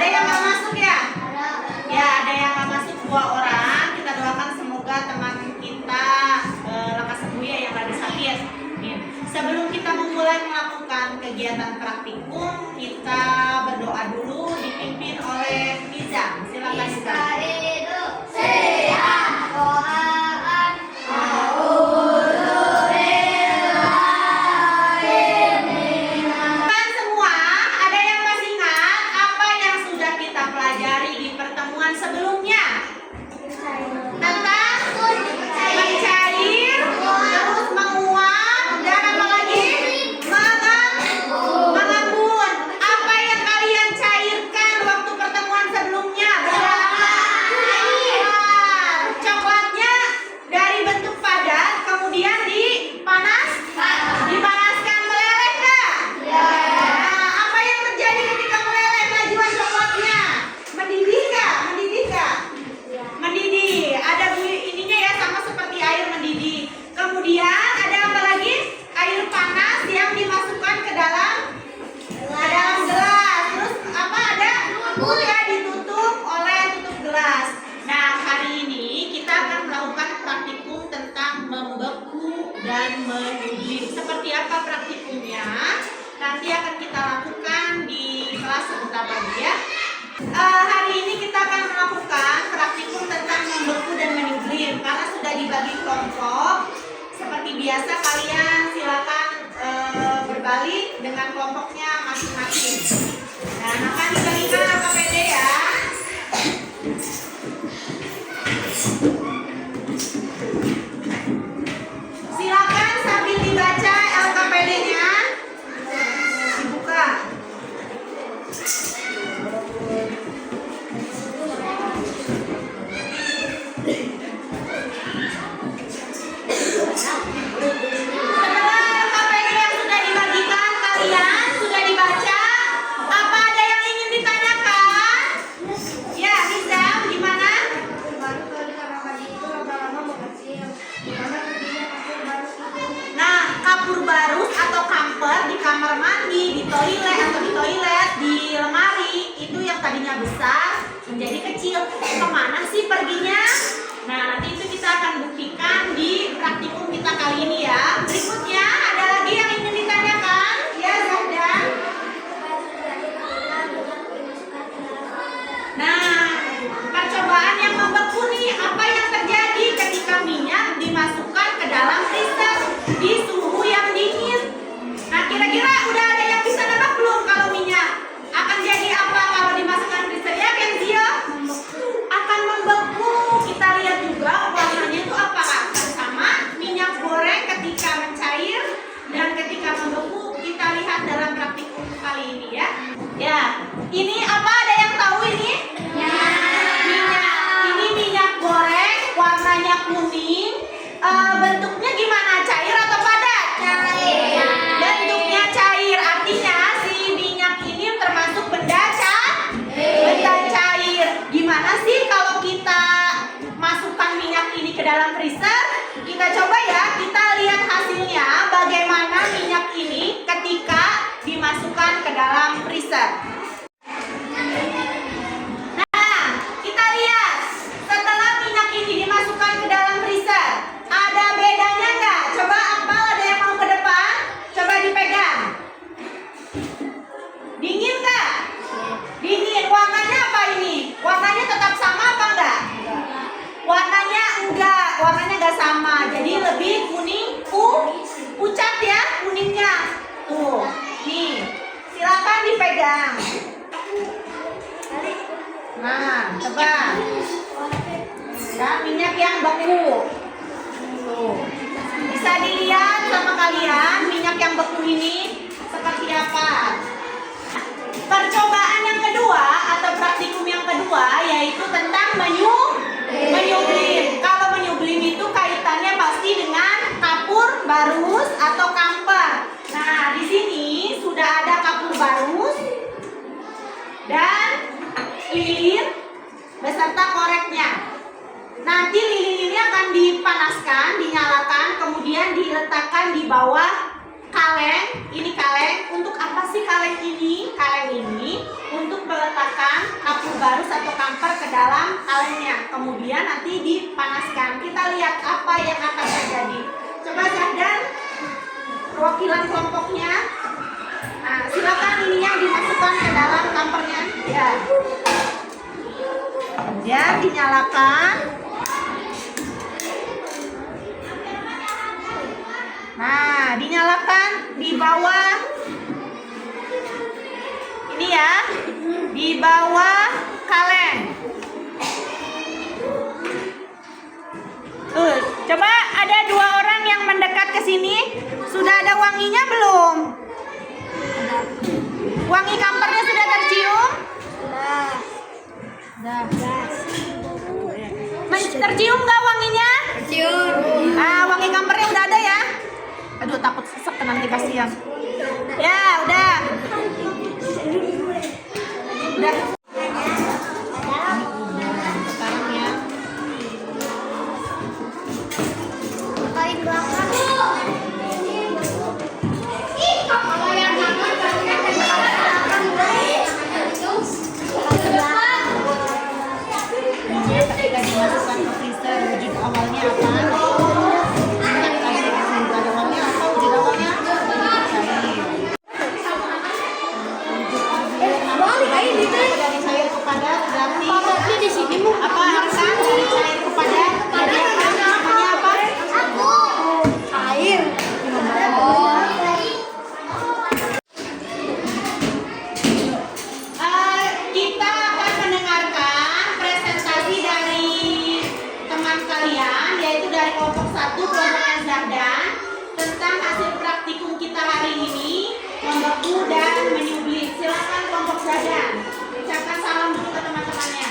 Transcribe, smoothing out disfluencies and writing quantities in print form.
Ada yang nggak masuk ya? Ya, ada yang nggak masuk 2 orang. Kita doakan semoga teman kita lekas sembuh ya yang lagi sakit. Sebelum kita memulai melakukan kegiatan praktikum, kita berdoa dulu dipimpin oleh Niza. Silakan Niza. Dan menyublim. Seperti apa praktikumnya? Nanti akan kita lakukan di kelas sebentar lagi ya. Hari ini kita akan melakukan praktikum tentang membeku dan menyublim karena sudah dibagi kelompok. Seperti biasa kalian silakan berbalik dengan kelompoknya masing-masing. Dan akan diberikan LKPD ya. Silakan sambil dibaca LKPD-nya. Dibuka. Setelah LKPD yang sudah dibagikan, kalian sudah dibaca. Apa ada yang ingin ditanyakan? Ya, bisa. Gimana? Nah, kapur barus atau kamper di kamar mandi, di toilet atau di lemari itu yang tadinya besar menjadi kecil. Kemana sih perginya? Nah, nanti itu kita akan buktikan di praktikum kita kali ini ya. Berikutnya ada lagi yang ingin ditanyakan? Ya, Zahdan. Nah, percobaan yang membeku nih, apa yang terjadi ketika minyak dimasukkan ke dalam freezer di suhu yang dingin? Nah, kira-kira udah ada yang bisa nebak belum kalau minyak akan jadi apa kalau dimasukkan freezer ya, Kenzio? Akan membeku. Kita lihat juga warnanya itu apakah sama minyak goreng ketika mencair dan ketika membeku. Kita lihat dalam praktikum kali ini ya. Ya, ini apa? Ada yang tahu ini? Minyak. Ini minyak goreng, warnanya kuning. Bentuknya gimana? Cair atau padat? Cair. Bentuknya cair, artinya si minyak ini termasuk benda cair. Gimana sih kalau kita masukkan minyak ini ke dalam freezer? Kita coba ya, kita lihat hasilnya bagaimana minyak ini ketika dimasukkan ke dalam freezer. Nah, kita lihat setelah minyak ini dimasukkan ke dalam freezer, ada bedanya nggak? Coba Akmal, ada yang mau ke depan? Coba dipegang. Dingin nggak? Dingin. Warnanya apa ini? Warnanya tetap sama apa enggak? Warnanya enggak sama. Jadi lebih kuning, pucat ya kuningnya. Tuh, nih. Silakan dipegang. Nah, coba. Ya, minyak yang beku. Tuh. Bisa dilihat sama kalian minyak yang beku ini seperti apa? Percobaan yang kedua atau praktikum yang kedua yaitu tentang menyublim. Kalau menyublim itu kaitannya pasti dengan kapur barus atau kamper. Nah, di sini sudah ada kapur barus dan lilin beserta koreknya. Nanti lilin ini akan dipanaskan, dinyalakan, kemudian diletakkan di bawah kaleng. Ini kaleng. Untuk apa sih kaleng ini? Kaleng ini untuk meletakkan kapur barus atau kamper ke dalam kalengnya. Kemudian nanti dipanaskan. Kita lihat apa yang akan terjadi. Coba Zahdan, perwakilan kelompoknya. Nah, silakan ininya dimasukkan ke dalam kampernya. Ya. Kemudian dinyalakan. Nah, dinyalakan di bawah. Ini ya, di bawah kaleng. Tuh, coba ada 2 orang yang mendekat ke sini. Sudah ada wanginya belum? Wangi kampernya sudah tercium? Sudah. Tercium nggak wanginya? Tercium. Ah, wangi kampernya udah ada ya? Aduh, takut sesek nanti kasihan. Ya, udah. Udah. Sekarang ya. Paling belakang. Ketika dimasukkan ke freezer, wujud awalnya apa? Wujud awalnya apa? Wujud awalnya dari cair kepada berarti di sini apa arahkan dari cair kepada jadi apa? Namanya apa? Air. Kita akan mendengarkan presentasi dari teman kalian, yaitu dari kelompok 1 kelompoknya Zahdan, tentang hasil praktikum kita hari ini, membeku dan menyublim. Silakan kelompok Zahdan, ucapkan salam dulu ke teman-temannya.